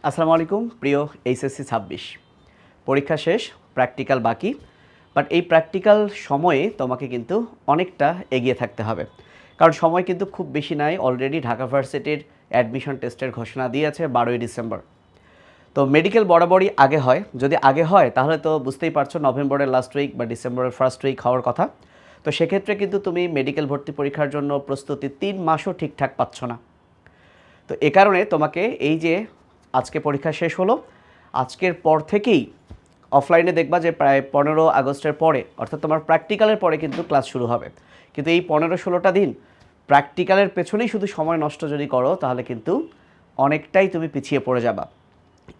আসসালামু আলাইকুম প্রিয় এইচএসসি ২৬ পরীক্ষা শেষ, প্র্যাকটিক্যাল বাকি। বাট এই প্র্যাকটিক্যাল সময়ে তোমাকে কিন্তু অনেকটা এগিয়ে থাকতে হবে, কারণ সময় কিন্তু খুব বেশি নাই। অলরেডি ঢাকা ভার্সিটির অ্যাডমিশন টেস্টের ঘোষণা দিয়েছে ১২ই ডিসেম্বর। তো মেডিকেল বরাবরই আগে হয়, যদি আগে হয় তাহলে তো বুঝতেই পারছো নভেম্বরের লাস্ট উইক বা ডিসেম্বরের ফার্স্ট উইক হওয়ার কথা। তো সেক্ষেত্রে কিন্তু তুমি মেডিকেল ভর্তি পরীক্ষার জন্য প্রস্তুতি ৩ মাসও ঠিকঠাক পাচ্ছ না। তো এ কারণে তোমাকে এই যে আজকে পরীক্ষা শেষ হলো, আজকের পর থেকেই অফলাইনে দেখবা যে প্রায় ১৫ আগস্টের পরে, অর্থাৎ তোমার প্র্যাকটিক্যালের পরে কিন্তু ক্লাস শুরু হবে। কিন্তু এই ১৫-১৬টা দিন প্র্যাকটিক্যালের পেছনেই শুধু সময় নষ্ট যদি করো তাহলে কিন্তু অনেকটাই তুমি পিছিয়ে পড়ে যাবা।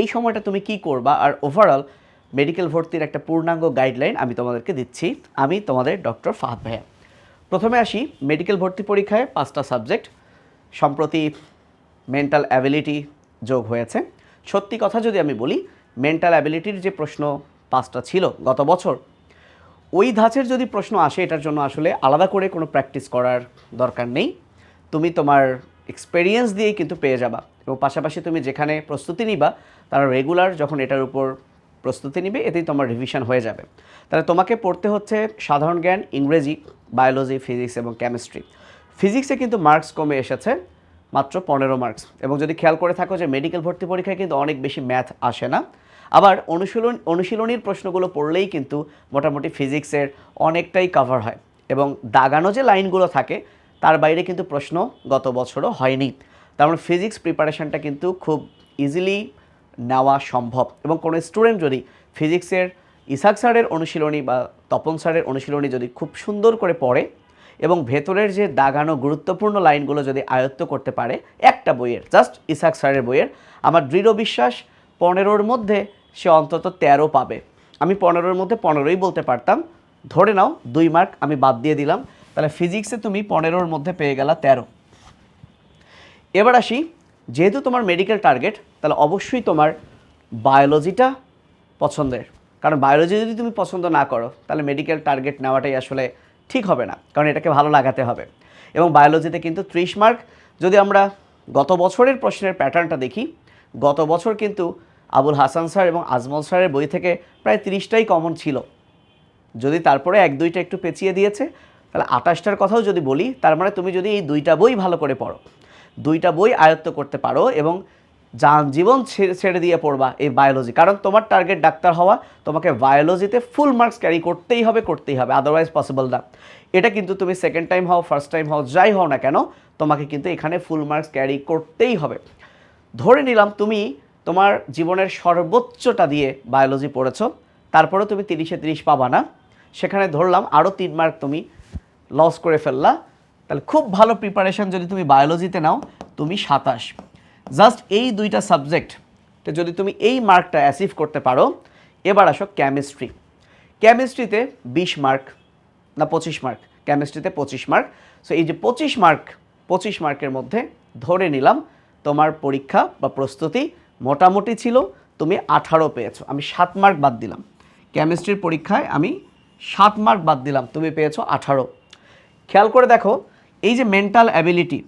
এই সময়টা তুমি কি করবা, আর ওভারঅল মেডিকেল ভর্তির একটা পূর্ণাঙ্গ গাইডলাইন আমি তোমাদেরকে দিচ্ছি। আমি তোমাদের ডক্টর ফাহাদ ভাইয়া। প্রথমে আসি, মেডিকেল ভর্তি পরীক্ষায় 5টা সাবজেক্ট সম্প্রতি মেন্টাল অ্যাবিলিটি যোগ হয়েছে। সত্যি কথা যদি আমি বলি, মেন্টাল অ্যাবিলিটির যে প্রশ্ন 5টা ছিল গত বছর, ওই ধাঁচের যদি প্রশ্ন আসে এটার জন্য আসলে আলাদা করে কোনো প্র্যাকটিস করার দরকার নেই। তুমি তোমার এক্সপেরিয়েন্স দিয়েই কিন্তু পেয়ে যাবা, এবং পাশাপাশি তুমি যেখানে প্রস্তুতি নিবা তারা রেগুলার যখন এটার উপর প্রস্তুতি নিবে এতেই তোমার রিভিশন হয়ে যাবে। তাহলে তোমাকে পড়তে হচ্ছে সাধারণ জ্ঞান, ইংরেজি, বায়োলজি, ফিজিক্স এবং কেমিস্ট্রি। ফিজিক্সে কিন্তু মার্কস কমে এসেছে, মাত্র 15 মার্কস। এবং যদি খেয়াল করে থাকো যে মেডিকেল ভর্তি পরীক্ষায় কিন্তু অনেক বেশি ম্যাথ আসে না, আবার অনুশীলনীর প্রশ্নগুলো পড়লেই কিন্তু মোটামুটি ফিজিক্সের অনেকটাই কভার হয়, এবং দাগানো যে লাইনগুলো থাকে তার বাইরে কিন্তু প্রশ্ন গত বছরও হয়নি। তার মানে ফিজিক্স প্রিপারেশনটা কিন্তু খুব ইজিলি নেওয়া সম্ভব। এবং কোনো স্টুডেন্ট যদি ফিজিক্সের ইসাক স্যারের অনুশীলনী বা তপন স্যারের অনুশীলনী যদি খুব সুন্দর করে পড়ে এবং ভেতরের যে দাগানো গুরুত্বপূর্ণ লাইনগুলো যদি আয়ত্ত করতে পারে একটা বইয়ের, জাস্ট ইসাক স্যারের বইয়ের, আমার দৃঢ় বিশ্বাস 15-র মধ্যে সে অন্তত 13 পাবে। আমি 15-র মধ্যে 15ই বলতে পারতাম, ধরে নাও 2 মার্ক আমি বাদ দিয়ে দিলাম, তাহলে ফিজিক্সে তুমি 15-র মধ্যে পেয়ে গেলা 13। এবার আসি, যেহেতু তোমার মেডিকেল টার্গেট, তাহলে অবশ্যই তোমার বায়োলজিটা পছন্দের, কারণ বায়োলজি যদি তুমি পছন্দ না করো তাহলে মেডিকেল টার্গেট নেওয়াটাই আসলে ঠিক হবে না, কারণ এটাকে ভালো লাগাতে হবে। এবং বায়োলজিতে কিন্তু 30 মার্ক। যদি আমরা গত বছরের প্রশ্নের প্যাটার্নটা দেখি, গত বছর কিন্তু আবুল হাসান স্যার এবং আজমল স্যারের বই থেকে প্রায় 30টাই কমন ছিল। যদি তারপরে 1-2টা একটু পেঁচিয়ে দিয়েছে, তাহলে 28টার কথাও যদি বলি, তার মানে তুমি যদি এই 2টা বই ভালো করে পড়ো, 2টা বই আয়ত্ত করতে পারো এবং জীবন ছেড়ে দিয়ে পড়বা এই বায়োলজি, কারণ তোমার টার্গেট ডাক্তার হওয়া, তোমাকে বায়োলজিতে ফুল মার্কস ক্যারি করতেই হবে, আদারওয়াইজ পসিবল না। এটা কিন্তু তুমি সেকেন্ড টাইম হও, ফার্স্ট টাইম হও, যাই হও না কেন, তোমাকে কিন্তু এখানে ফুল মার্কস ক্যারি করতেই হবে। ধরে নিলাম তুমি তোমার জীবনের সর্বোচ্চটা দিয়ে বায়োলজি পড়েছো, তারপরেও তুমি 30-এ 30 পাবা না, সেখানে ধরলাম আরও 3 মার্ক তুমি লস করে ফেললা। তাহলে খুব ভালো প্রিপারেশন যদি তুমি বায়োলজিতে নাও, তুমি 27। জাস্ট এই 2টা সাবজেক্টে যদি তুমি এই মার্কটা অ্যাচিভ করতে পারো। এবার আসো কেমিস্ট্রি। কেমিস্ট্রিতে 20 মার্ক না 25 মার্ক, কেমিস্ট্রিতে 25 মার্ক। সো এই যে 25 মার্কের মধ্যে ধরে নিলাম তোমার পরীক্ষা বা প্রস্তুতি মোটামুটি ছিল, তুমি 18 পেয়েছো, আমি 7 মার্ক বাদ দিলাম। কেমিস্ট্রির পরীক্ষায় আমি 7 মার্ক বাদ দিলাম, তুমি পেয়েছো 18। খেয়াল করে দেখো, এই যে মেন্টাল অ্যাবিলিটি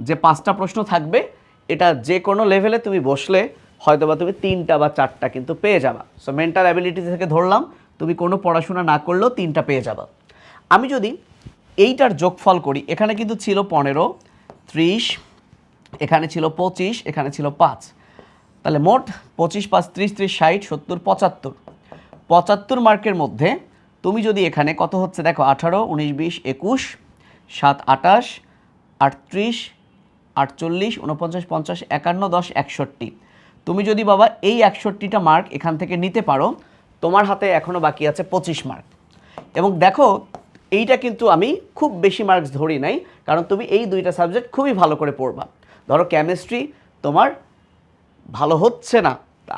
যে 5টা প্রশ্ন থাকবে, এটা যে কোনো লেভেলে তুমি বসলে হয়তোবা তুমি 3টা বা 4টা কিন্তু পেয়ে যাবা। সো মেন্টাল অ্যাবিলিটি থেকে ধরলাম তুমি কোনো পড়াশোনা না করলেও 3টা পেয়ে যাবা। আমি যদি এইটার যোগফল করি, এখানে কিন্তু ছিল 15, 30, এখানে ছিল 25, এখানে ছিল 5, তাহলে মোট 25, 5, 30, 30, 60, 70, 75। 75 মার্কের মধ্যে তুমি যদি এখানে কত হচ্ছে দেখো, 18, 19, 20, 21, 7, 28, 38, 48, 49, 50, 51, 10, 61। তুমি যদি বাবা এই 61টা মার্ক এখান থেকে নিতে পারো, তোমার হাতে এখনও বাকি আছে 25 মার্ক। এবং দেখো, এইটা কিন্তু আমি খুব বেশি মার্কস ধরি নাই, কারণ তুমি এই 2টা সাবজেক্ট খুবই ভালো করে পড়বা। ধরো কেমিস্ট্রি তোমার ভালো হচ্ছে না,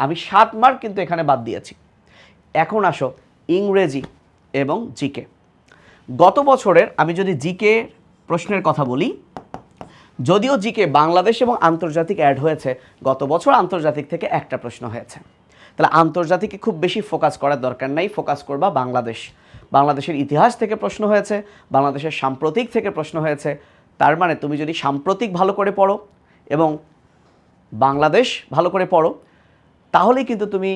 আমি 7 মার্ক কিন্তু এখানে বাদ দিয়েছি। এখন আসো ইংরেজি এবং জিকে। গত বছরের আমি যদি জিকে প্রশ্নের কথা বলি, যদিও জিকে বাংলাদেশ এবং আন্তর্জাতিক অ্যাড হয়েছে, গত বছর আন্তর্জাতিক থেকে একটা প্রশ্ন হয়েছে। তাহলে আন্তর্জাতিকে খুব বেশি ফোকাস করার দরকার নাই, ফোকাস করবা বাংলাদেশের ইতিহাস থেকে প্রশ্ন হয়েছে, বাংলাদেশের সাম্প্রতিক থেকে প্রশ্ন হয়েছে। তার মানে তুমি যদি সাম্প্রতিক ভালো করে পড়ো এবং বাংলাদেশ ভালো করে পড়ো, তাহলেই কিন্তু তুমি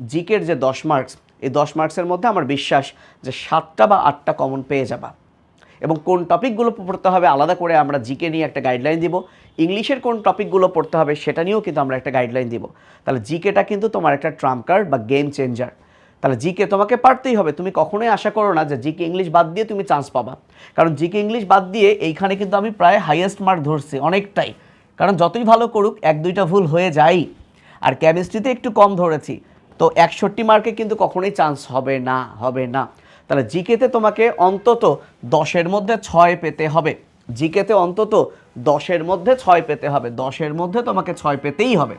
জিকের যে 10 মার্কস, এই 10 মার্কসের মধ্যে আমার বিশ্বাস যে 7টা বা 8টা কমন পেয়ে যাবা। এবং কোন টপিকগুলো পড়তে হবে আলাদা করে আমরা জিকে নিয়ে একটা গাইডলাইন দিব, ইংলিশের কোন টপিকগুলো পড়তে হবে সেটা নিয়েও কিন্তু আমরা একটা গাইডলাইন দিব। তাহলে জিকেটা কিন্তু তোমার একটা ট্রাম্প কার্ড বা গেম চেঞ্জার। তাহলে জিকে তোমাকে পারতেই হবে, তুমি কখনোই আশা করো না যে জিকে ইংলিশ বাদ দিয়ে তুমি চান্স পাবা, কারণ জিকে ইংলিশ বাদ দিয়ে এইখানে কিন্তু আমি প্রায় হাইয়েস্ট মার্ক ধরছি অনেকটাই, কারণ যতই ভালো করুক 1-2টা ভুল হয়ে যায়। আর কেমিস্ট্রিতে একটু কম ধরেছি, তো 61 মার্কে কিন্তু কখনোই চান্স হবে না, হবে না। তাহলে জিকেতে তোমাকে অন্তত 10-এর মধ্যে 6 পেতে হবে, জিকেতে অন্তত 10-এর মধ্যে 6 পেতে হবে, 10-এর মধ্যে তোমাকে 6 পেতেই হবে।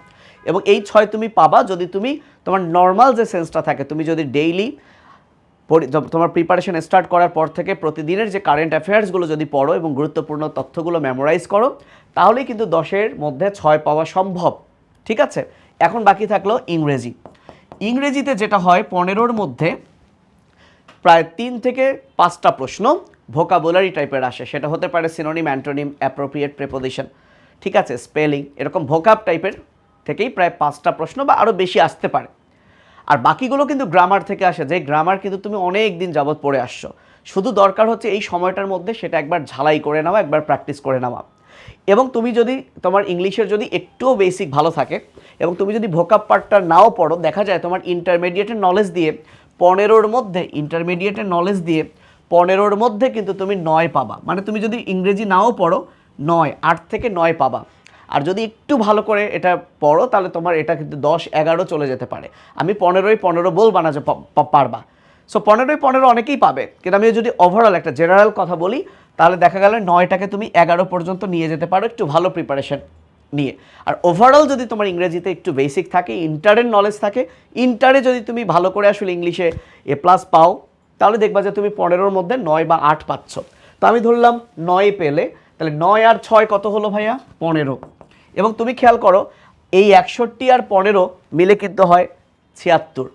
এবং এই 6 তুমি পাবা যদি তুমি তোমার নর্মাল যে সেন্সটা থাকে, তুমি যদি ডেইলি তোমার প্রিপারেশন স্টার্ট করার পর থেকে প্রতিদিনের যে কারেন্ট অ্যাফেয়ার্সগুলো যদি পড়ো এবং গুরুত্বপূর্ণ তথ্যগুলো মেমোরাইজ করো, তাহলেই কিন্তু 10-এর মধ্যে 6 পাওয়া সম্ভব। ঠিক আছে, এখন বাকি থাকলো ইংরেজি। ইংরেজিতে যেটা হয় 15-এর মধ্যে প্রায় 3 থেকে 5টা প্রশ্ন ভোকাবুলারি টাইপের আসে, সেটা হতে পারে সিনোনিম, অ্যান্টোনিম, অ্যাপ্রোপ্রিয়েট প্রিপোজিশন, ঠিক আছে, স্পেলিং, এরকম ভোকাব টাইপের থেকেই প্রায় 5টা প্রশ্ন বা আরও বেশি আসতে পারে। আর বাকিগুলো কিন্তু গ্রামার থেকে আসে, যে গ্রামার কিন্তু তুমি অনেক দিন যাবত পড়ে আসছো, শুধু দরকার হচ্ছে এই সময়টার মধ্যে সেটা একবার ঝালাই করে নেওয়া, একবার প্র্যাকটিস করে নেওয়া। এবং তুমি যদি তোমার ইংলিশের যদি একটুও বেসিক ভালো থাকে এবং তুমি যদি ভোকাব পার্টটা নাও পড়ো, দেখা যায় তোমার ইন্টারমিডিয়েটের নলেজ দিয়ে 15-এর মধ্যে, ইন্টারমিডিয়েটের নলেজ দিয়ে 15-এর মধ্যে কিন্তু তুমি 9 পাবা। মানে তুমি যদি ইংরেজি নাও পড়ো 9, 8 থেকে 9 পাবা। আর যদি একটু ভালো করে এটা পড়ো তাহলে তোমার এটা কিন্তু 10-11 চলে যেতে পারে। আমি 15-15 বলবা না যে পারবা। সো 15-15 অনেকেই পাবে, কিন্তু আমি যদি ওভারঅল একটা জেনারেল কথা বলি তাহলে দেখা গেল 9টাকে তুমি 11 পর্যন্ত নিয়ে যেতে পারো একটু ভালো প্রিপারেশন নিয়ে। আর ওভারঅল যদি তোমার ইংরেজিতে একটু বেসিক থাকে, ইন্টারের নলেজ থাকে, ইন্টারে যদি তুমি ভালো করে আসলে ইংলিশে A+ পাও, তাহলে দেখবা যে তুমি 15-এর মধ্যে 9 বা 8 পাচ্ছ। তো আমি ধরলাম 9 পেলে, তাহলে 9 আর 6 কত হলো ভাইয়া? 15। এবং তুমি খেয়াল করো এই 61 আর 15 মিলে কিন্তু হয় 76।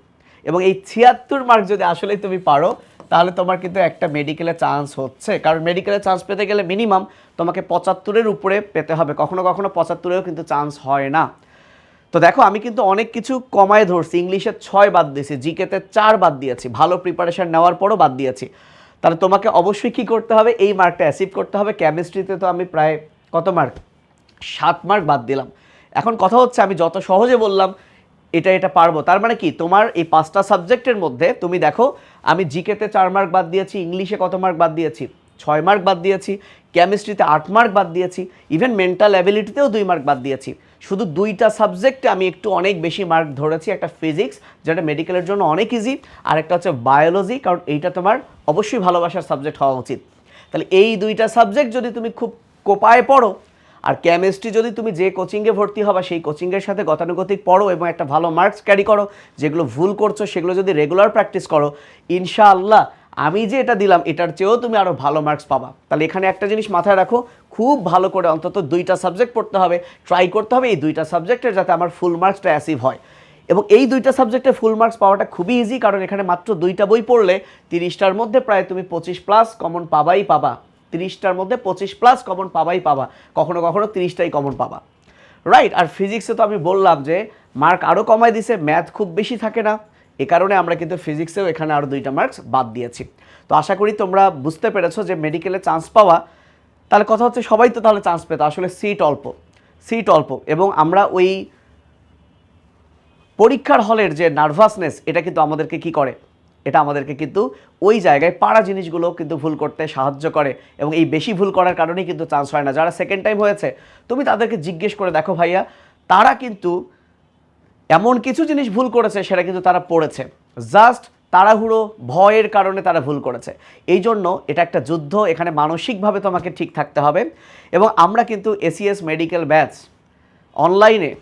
এবং এই 76 মার্ক যদি আসলে তুমি পারো তাহলে তোমার কিন্তু একটা মেডিকেলে চান্স হচ্ছে, কারণ মেডিকেলে চান্স পেতে গেলে মিনিমাম তোমাকে 75-এর উপরে পেতে হবে, কখনো কখনো 75-এও কিন্তু চান্স হয় না। তো দেখো আমি কিন্তু অনেক কিছু কমায় ধরছি, ইংলিশে 6 বাদ দিয়েছি, জিকেতে 4 বাদ দিয়েছি, ভালো প্রিপারেশন নেওয়ার পরও বাদ দিয়েছি। তাহলে তোমাকে অবশ্যই কী করতে হবে? এই মার্কটা অ্যাচিভ করতে হবে। কেমিস্ট্রিতে তো আমি প্রায় কত মার্ক? 7 মার্ক বাদ দিলাম। এখন কথা হচ্ছে আমি যত সহজে বললাম এটা পারবো, তার মানে কি তোমার এই 5টা সাবজেক্টের মধ্যে তুমি দেখো আমি জিকেতে 4 মার্ক বাদ দিয়েছি, ইংলিশে কত মার্ক বাদ দিয়েছি? 6 মার্ক বাদ দিয়েছি, কেমিস্ট্রিতে 8 মার্ক বাদ দিয়েছি, ইভেন মেন্টাল অ্যাবিলিটিতেও 2 মার্ক বাদ দিয়েছি। শুধু 2টা সাবজেক্টে আমি একটু অনেক বেশি মার্ক ধরেছি, একটা ফিজিক্স যেটা মেডিকেলের জন্য অনেক ইজি, আর একটা হচ্ছে বায়োলজি, কারণ এইটা তোমার অবশ্যই ভালোবাসার সাবজেক্ট হওয়া উচিত। তাহলে এই 2টা সাবজেক্ট যদি তুমি খুব কোপায় পড়ো, আর কেমিস্ট্রি যদি তুমি যে কোচিংয়ে ভর্তি হবা সেই কোচিংয়ের সাথে গতানুগতিক পড়ো এবং একটা ভালো মার্কস ক্যারি করো, যেগুলো ভুল করছো সেগুলো যদি রেগুলার প্র্যাকটিস করো, ইনশাআল্লাহ আমি যে এটা দিলাম এটার চেয়েও তুমি আরও ভালো মার্কস পাবা। তাহলে এখানে একটা জিনিস মাথায় রাখো, খুব ভালো করে অন্তত 2টা সাবজেক্ট পড়তে হবে, ট্রাই করতে হবে এই 2টা সাবজেক্টের যাতে আমার ফুল মার্কসটা অ্যাচিভ হয়। এবং এই 2টা সাবজেক্টে ফুল মার্কস পাওয়াটা খুবই ইজি, কারণ এখানে মাত্র 2টা বই পড়লে 30টার মধ্যে প্রায় তুমি 25+ কমন পাবাই পাবা। 30টার মধ্যে 25+ কমন পাবাই পাবা, কখনো কখনো 30টাই কমন পাবা, রাইট। আর ফিজিক্সে তো আমি বললাম যে মার্ক আরও কমায় দিছে, ম্যাথ খুব বেশি থাকে না, এ কারণে আমরা কিন্তু ফিজিক্সেও এখানে আরও 2টা মার্কস বাদ দিয়েছি। তো আশা করি তোমরা বুঝতে পেরেছো যে মেডিকেলে চান্স পাওয়া, তাহলে কথা হচ্ছে সবাই তো তাহলে চান্স পেতো, আসলে সিট অল্প এবং আমরা ওই পরীক্ষার হলের যে নার্ভাসনেস এটা কিন্তু আমাদেরকে কি করে, এটা আমাদেরকে কিন্তু ওই জায়গায় পাড়া জিনিসগুলো কিন্তু ভুল করতে সাহায্য করে। এবং এই বেশি ভুল করার কারণেই কিন্তু চান্স হয় না। যারা সেকেন্ড টাইম হয়েছে তুমি তাদেরকে জিজ্ঞেস করে দেখো ভাইয়া, তারা কিন্তু এমন কিছু জিনিস ভুল করেছে সেটা কিন্তু তারা পড়েছে, জাস্ট তাড়াহুড়ো ভয়ের কারণে তারা ভুল করেছে। এই জন্য এটা একটা যুদ্ধ, এখানে মানসিকভাবে তোমাকে ঠিক থাকতে হবে। এবং আমরা কিন্তু এসিএস মেডিকেল ব্যাচ অনলাইনে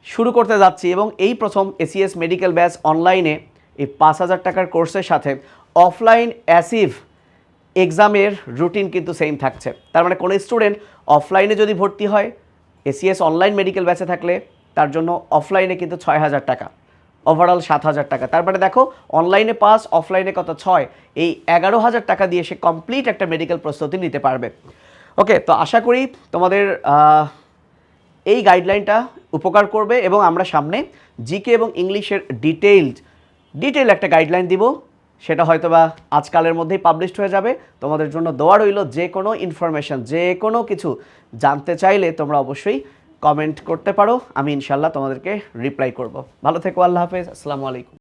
শুরু করতে যাচ্ছি, এবং এই প্রথম এসিএস মেডিকেল ব্যাচ অনলাইনে এই 5,000 টাকার কোর্সের সাথে অফলাইন অ্যাসিভ এক্সামের রুটিন কিন্তু সেম থাকছে। তার মানে কোনো স্টুডেন্ট অফলাইনে যদি ভর্তি হয় এসিএস অনলাইন মেডিকেল ব্যাচে থাকলে তার জন্য অফলাইনে কিন্তু 6,000 টাকা, ওভারঅল 7,000 টাকা। তার মানে দেখো অনলাইনে 5, অফলাইনে কত 6, এই 11,000 টাকা দিয়ে সে কমপ্লিট একটা মেডিকেল প্রস্তুতি নিতে পারবে। ওকে, তো আশা করি তোমাদের এই গাইডলাইনটা উপকার করবে এবং আমরা সামনে জিকে এবং ইংলিশের ডিটেইল একটা গাইডলাইন দিব, সেটা হয়তো বা আজকালের মধ্যেই পাবলিশড হয়ে যাবে। তোমাদের জন্য দোয়া রইল, যে কোনো ইনফরমেশন, যে কোনো কিছু জানতে চাইলে তোমরা অবশ্যই কমেন্ট করতে পারো, আমি ইনশাল্লাহ তোমাদেরকে রিপ্লাই করব। ভালো থেকো, আল্লাহ হাফেজ, আসসালামু আলাইকুম।